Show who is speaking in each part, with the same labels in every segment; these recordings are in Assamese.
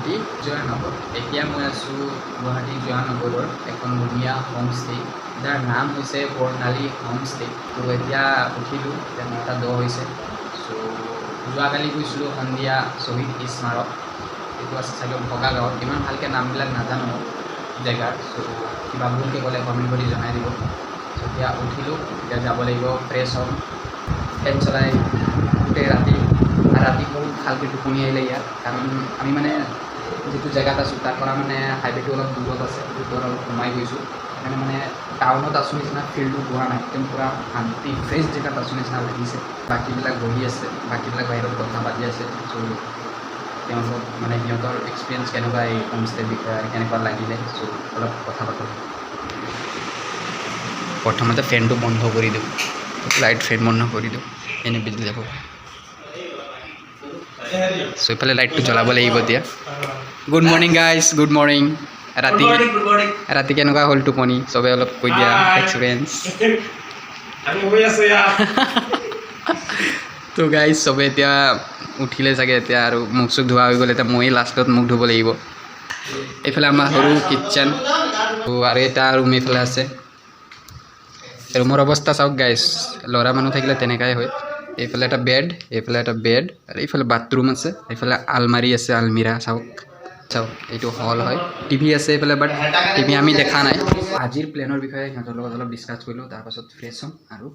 Speaker 1: গুৱাহাটী জয়ানগৰ। এতিয়া মই আছোঁ গুৱাহাটী জয়ানগৰৰ এখন ধুনীয়া হোমষ্টে, যাৰ নাম হৈছে বৰ্ণালী হোমষ্টে। তো এতিয়া উঠিলোঁ, এতিয়া 9:10 হৈছে। চ' যোৱাকালি গৈছিলোঁ সন্ধিয়া শ্বহীদ স্মাৰক, এইটো আছে চাগে ভগাগাঁৱত। ইমান ভালকৈ নামবিলাক নাজানো জেগাৰ, চ' কিবা ভুলকৈ গ'লে কমেণ্ট কৰি জনাই দিব। চ' এতিয়া উঠিলোঁ, এতিয়া যাব লাগিব, ফ্ৰেছ হ'ম, ফেন চলাই গোটেই ৰাতি বহুত ভালকৈ টোপনি আহিলে ইয়াত। কাৰণ আমি মানে যিটো জেগাত আছোঁ তাৰ পৰা মানে হাইৱেটো অলপ দূৰত আছে, ভিতৰত অলপ সোমাই গৈছোঁ। সেইকাৰণে মানে টাউনত আছোঁ নিচিনা ফিল্ডটো পোৱা নাই, একদম পূৰা শান্তি ফ্ৰেছ জেগাত আছোঁ নিচিনা লাগিছে। বাকীবিলাক বহি আছে, বাকীবিলাক বাহিৰত কথা পাতি আছে। চ' তেওঁলোকক মানে সিহঁতৰ এক্সপিৰিয়েঞ্চ কেনেকুৱা, এই হোমষ্টে বিষয়ে কেনেকুৱা লাগিলে, চ' অলপ কথা পাতোঁ। প্ৰথমতে ফেনটো বন্ধ কৰি দিওঁ, লাইট ফেন বন্ধ কৰি দিওঁ, এনেই বিজুলী যাব। চ' এইফালে লাইটটো জ্বলাব লাগিব এতিয়া। Good morning guys, good morning. ৰাতি কেনেকুৱা হ'ল টোপনি, চবে অলপ কৈ দিয়া এক্সপিৰিয়েঞ্চ। তো গাইজ চবে এতিয়া উঠিলে চাগে এতিয়া, আৰু মুখ চুখ ধোৱা হৈ গ'ল। এতিয়া ময়ে লাষ্টত মুখ ধুব লাগিব। এইফালে আমাৰ সৰু কিটচেন, আৰু এটা ৰুম এইফালে আছে। ৰুমৰ অৱস্থা চাওক গাইজ, ল'ৰা মানুহ থাকিলে তেনেকাই হয়। এইফালে এটা বেড, এইফালে এটা বেড, আৰু এইফালে বাথৰুম আছে, এইফালে আলমাৰি আছে, আলমিৰা চাওক। এইটো হল হয়, টিভি আছে এইফালে, বাট টিভি আমি দেখা নাই। আজিৰ প্লেনৰ বিষয়ে সিহঁতৰ লগত অলপ ডিছকাছ কৰিলোঁ, তাৰপাছত ফ্ৰেছ হ'ম আৰু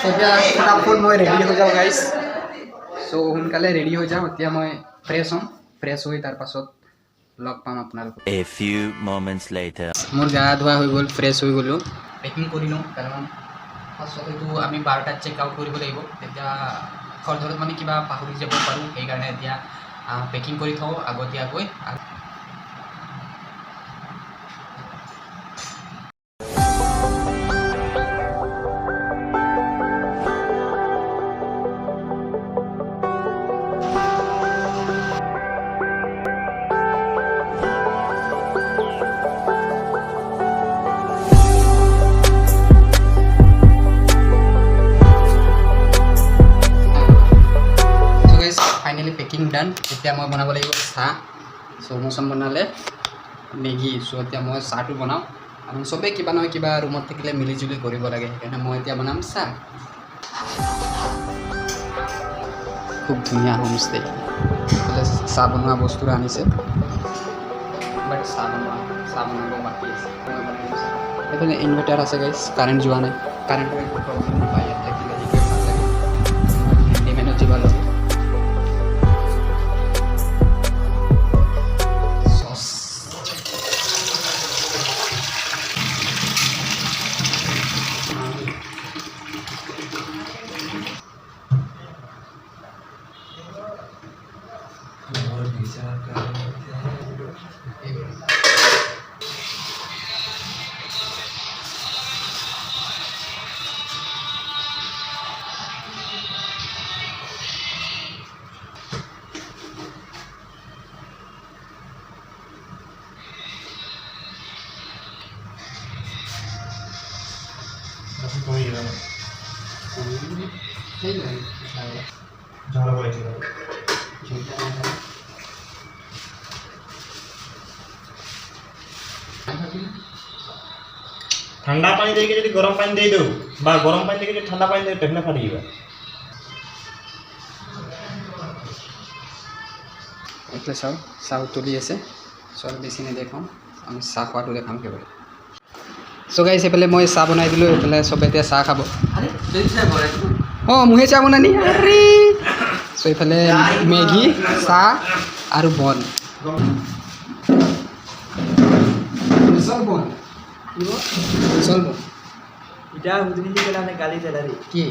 Speaker 1: এতিয়া ফটাফট মই ৰেডি হৈ যাওঁ গাইজ। চ' সোনকালে ৰেডি হৈ যাওঁ, এতিয়া মই ফ্ৰেছ হ'ম, ফ্ৰেছ হৈ তাৰপাছত লগ পাম আপোনালোকক। মোৰ গা ধোৱা হৈ গ'ল, ফ্ৰেছ হৈ গ'লোঁ, পেকিং কৰি লওঁ। কাৰণ ফাৰ্ষ্টতেতো আমি 12টাত চেক আউট কৰিব লাগিব, তেতিয়া খৰধৰত মানে কিবা পাহৰি যাব পাৰোঁ। সেইকাৰণে এতিয়া পেকিং কৰি থওঁ আগতীয়াকৈ। ফাইনেলি পেকিং ডান। এতিয়া মই বনাব লাগিব চাহ। চমোচম বনালে মেগী। চ' এতিয়া মই চাহটো বনাওঁ, আৰু চবেই কিবা নহয় কিবা ৰুমত থাকিলে মিলিজুলি কৰিব লাগে, সেইকাৰণে মই এতিয়া বনাম চাহ। খুব ধুনীয়া হোমষ্টে। চাহ বনোৱা বস্তু আনিছে, বাট চাহ বনাব বাকী আছে। এইফালে ইনভাৰ্টাৰ আছে গাইজ, কাৰেণ্ট যোৱা নাই। কাৰেণ্টৰ একো প্ৰব্লেম নাপায় ইয়াত থাকিলে, সেইটোৱে ভাল লাগে। এনাৰ্জি ভাল লাগে।
Speaker 2: ঠান্ডা পানি দিয়ে যদি গরম পানি দিয়ে দেও, বা গরম পানি দিয়ে যদি ঠান্ডা পানি দিয়ে তেমনি ফাটি যাবে।
Speaker 1: એટલે চাহ তুলি আছে, চল বেছি নেদেখাওঁ, আমি চাহ খোৱাটো দেখাম কেৱল। চ' গাইছ এইফালে মই চাহ বনাই দিলোঁ, এইফালে চবে এতিয়া চাহ খাব। অঁ মোহে চাহ বনানি আৰে। চ' এইফালে মেগী, চাহ আৰু বন।
Speaker 2: এটা হুদনি দিয়ে গেলানে গালি দেলারি
Speaker 1: কি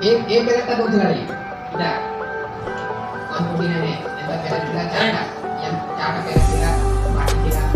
Speaker 1: ये पेरेंटा बोलते tidak kalau begini nih kita peretila cara yang cara peretila mati tidak